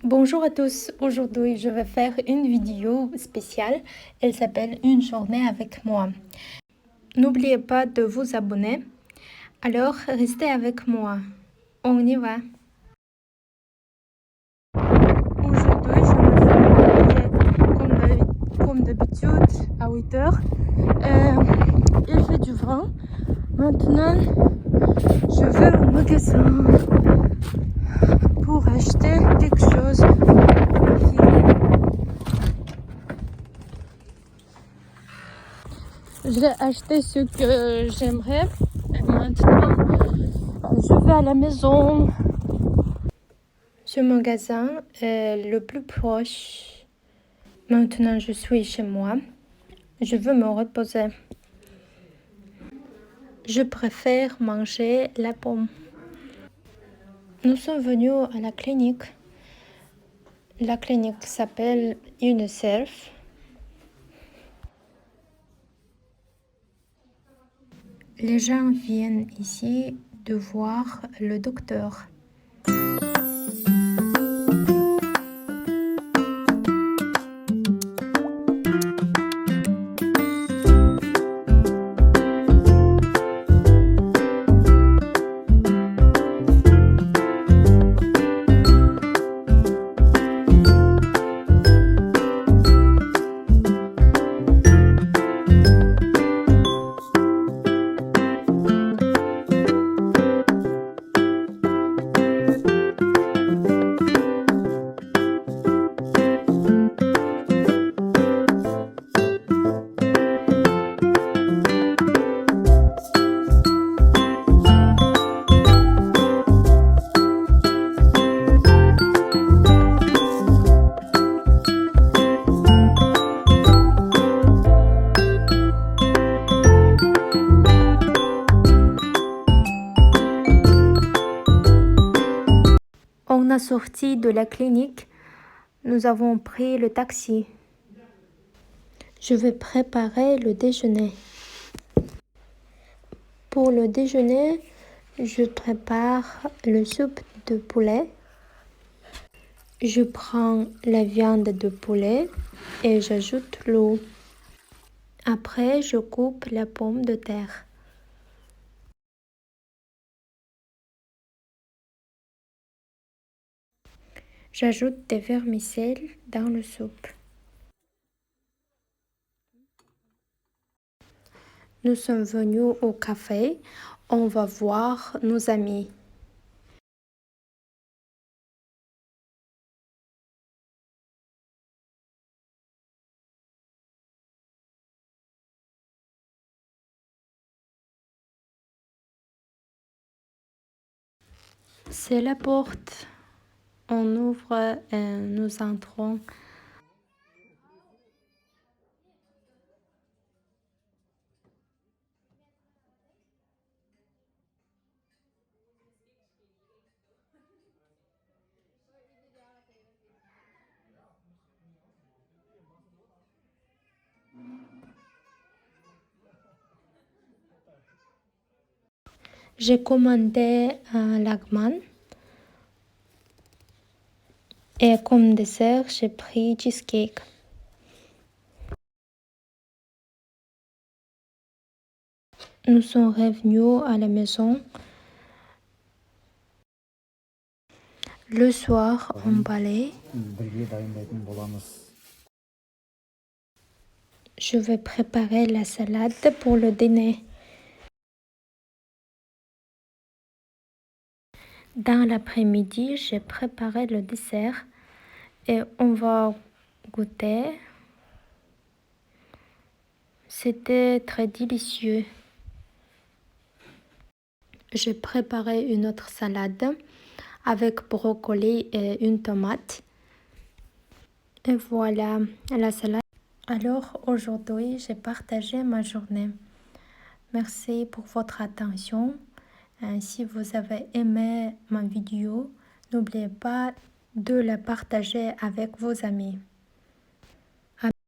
Bonjour à tous, aujourd'hui je vais faire une vidéo spéciale, elle s'appelle Une journée avec moi. N'oubliez pas de vous abonner, alors restez avec moi, on y va. Aujourd'hui je me suis réveillée comme d'habitude à 8 heures. Il fait du vent, maintenant je vais au magasin pour acheter quelque chose. J'ai acheté ce que j'aimerais et maintenant je vais à la maison. Ce magasin est le plus proche. Maintenant je suis chez moi. Je veux me reposer. Je préfère manger la pomme. Nous sommes venus à la clinique. La clinique s'appelle UNICEF. Les gens viennent ici de voir le docteur. On a sorti de la clinique, nous avons pris le taxi. Je vais préparer le déjeuner. Pour le déjeuner, je prépare le soupe de poulet. Je prends la viande de poulet et j'ajoute l'eau. Après, je coupe la pomme de terre. J'ajoute des vermicelles dans le soupe. Nous sommes venus au café. On va voir nos amis. C'est la porte. On ouvre et nous entrons. J'ai commandé un lagman et comme dessert, j'ai pris cheesecake. Nous sommes revenus à la maison. Le soir, on balaye. Je vais préparer la salade pour le dîner. Dans l'après-midi, j'ai préparé le dessert et on va goûter. C'était très délicieux. J'ai préparé une autre salade avec brocoli et une tomate. Et voilà la salade. Alors aujourd'hui, j'ai partagé ma journée. Merci pour votre attention. Si vous avez aimé ma vidéo, n'oubliez pas de la partager avec vos amis.